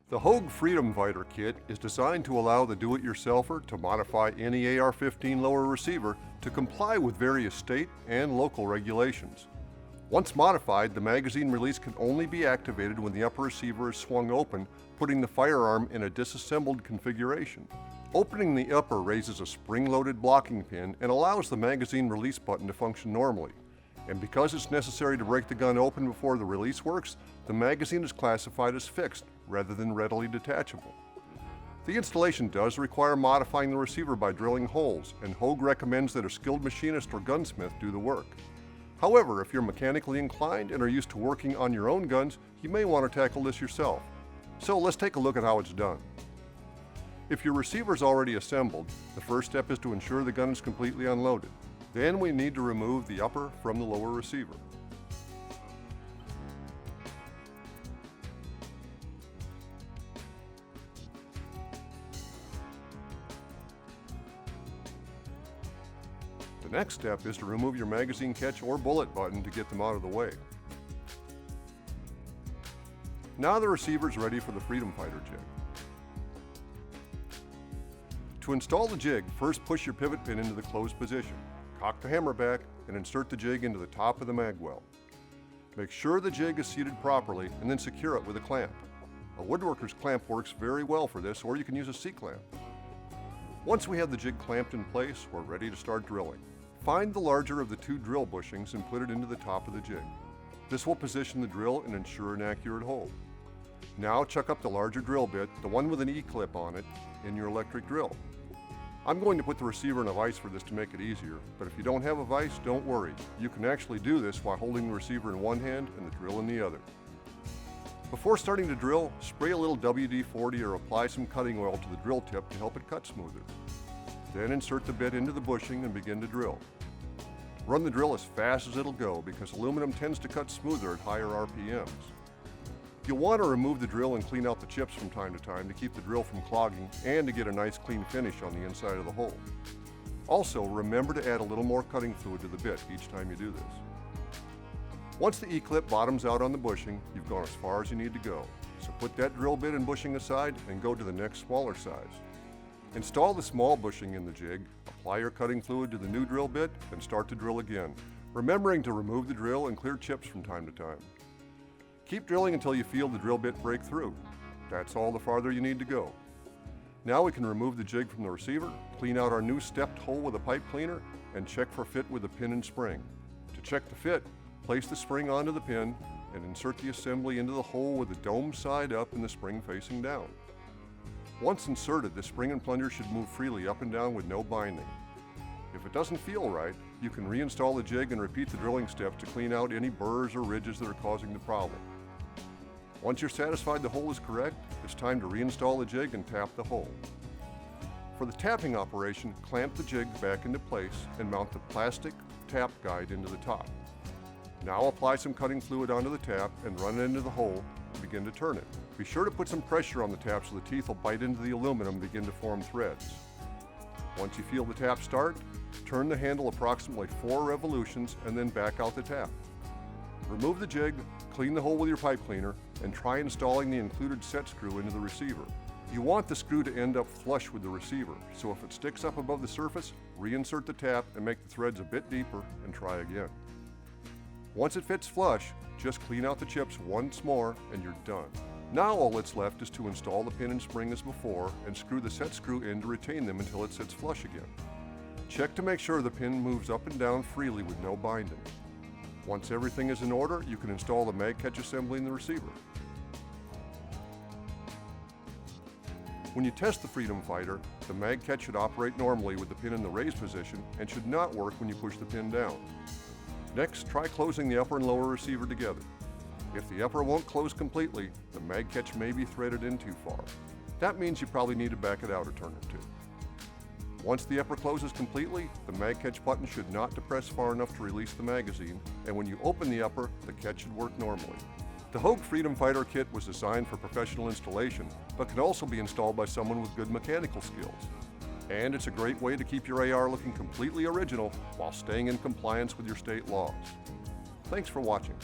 The Hogue Freedom Fighter Kit is designed to allow the do-it-yourselfer to modify any AR-15 lower receiver to comply with various state and local regulations. Once modified, the magazine release can only be activated when the upper receiver is swung open, putting the firearm in a disassembled configuration. Opening the upper raises a spring-loaded blocking pin and allows the magazine release button to function normally. And because it's necessary to break the gun open before the release works, the magazine is classified as fixed rather than readily detachable. The installation does require modifying the receiver by drilling holes, and Hogue recommends that a skilled machinist or gunsmith do the work. However, if you're mechanically inclined and are used to working on your own guns, you may want to tackle this yourself. So let's take a look at how it's done. If your receiver is already assembled, the first step is to ensure the gun is completely unloaded. Then we need to remove the upper from the lower receiver. The next step is to remove your magazine catch or bullet button to get them out of the way. Now the receiver is ready for the Freedom Fighter jig. To install the jig, first push your pivot pin into the closed position. Cock the hammer back and insert the jig into the top of the mag well. Make sure the jig is seated properly and then secure it with a clamp. A woodworker's clamp works very well for this, or you can use a C-clamp. Once we have the jig clamped in place, we're ready to start drilling. Find the larger of the two drill bushings and put it into the top of the jig. This will position the drill and ensure an accurate hole. Now chuck up the larger drill bit, the one with an E-clip on it, in your electric drill. I'm going to put the receiver in a vise for this to make it easier, but if you don't have a vise, don't worry. You can actually do this while holding the receiver in one hand and the drill in the other. Before starting to drill, spray a little WD-40 or apply some cutting oil to the drill tip to help it cut smoother. Then insert the bit into the bushing and begin to drill. Run the drill as fast as it'll go because aluminum tends to cut smoother at higher RPMs. You'll want to remove the drill and clean out the chips from time to time to keep the drill from clogging and to get a nice clean finish on the inside of the hole. Also, remember to add a little more cutting fluid to the bit each time you do this. Once the E-clip bottoms out on the bushing, you've gone as far as you need to go. So put that drill bit and bushing aside and go to the next smaller size. Install the small bushing in the jig, apply your cutting fluid to the new drill bit, and start to drill again, remembering to remove the drill and clear chips from time to time. Keep drilling until you feel the drill bit break through. That's all the farther you need to go. Now we can remove the jig from the receiver, clean out our new stepped hole with a pipe cleaner, and check for fit with a pin and spring. To check the fit, place the spring onto the pin and insert the assembly into the hole with the dome side up and the spring facing down. Once inserted, the spring and plunger should move freely up and down with no binding. If it doesn't feel right, you can reinstall the jig and repeat the drilling steps to clean out any burrs or ridges that are causing the problem. Once you're satisfied the hole is correct, it's time to reinstall the jig and tap the hole. For the tapping operation, clamp the jig back into place and mount the plastic tap guide into the top. Now apply some cutting fluid onto the tap and run it into the hole and begin to turn it. Be sure to put some pressure on the tap so the teeth will bite into the aluminum and begin to form threads. Once you feel the tap start, turn the handle approximately 4 revolutions and then back out the tap. Remove the jig, clean the hole with your pipe cleaner, and try installing the included set screw into the receiver. You want the screw to end up flush with the receiver, so if it sticks up above the surface, reinsert the tap and make the threads a bit deeper and try again. Once it fits flush, just clean out the chips once more and you're done. Now all that's left is to install the pin and spring as before and screw the set screw in to retain them until it sits flush again. Check to make sure the pin moves up and down freely with no binding. Once everything is in order, you can install the mag catch assembly in the receiver. When you test the Freedom Fighter, the mag catch should operate normally with the pin in the raised position and should not work when you push the pin down. Next, try closing the upper and lower receiver together. If the upper won't close completely, the mag catch may be threaded in too far. That means you probably need to back it out a turn or two. Once the upper closes completely, the mag catch button should not depress far enough to release the magazine, and when you open the upper, the catch should work normally. The Hogue Freedom Fighter Kit was designed for professional installation, but can also be installed by someone with good mechanical skills. And it's a great way to keep your AR looking completely original while staying in compliance with your state laws. Thanks for watching.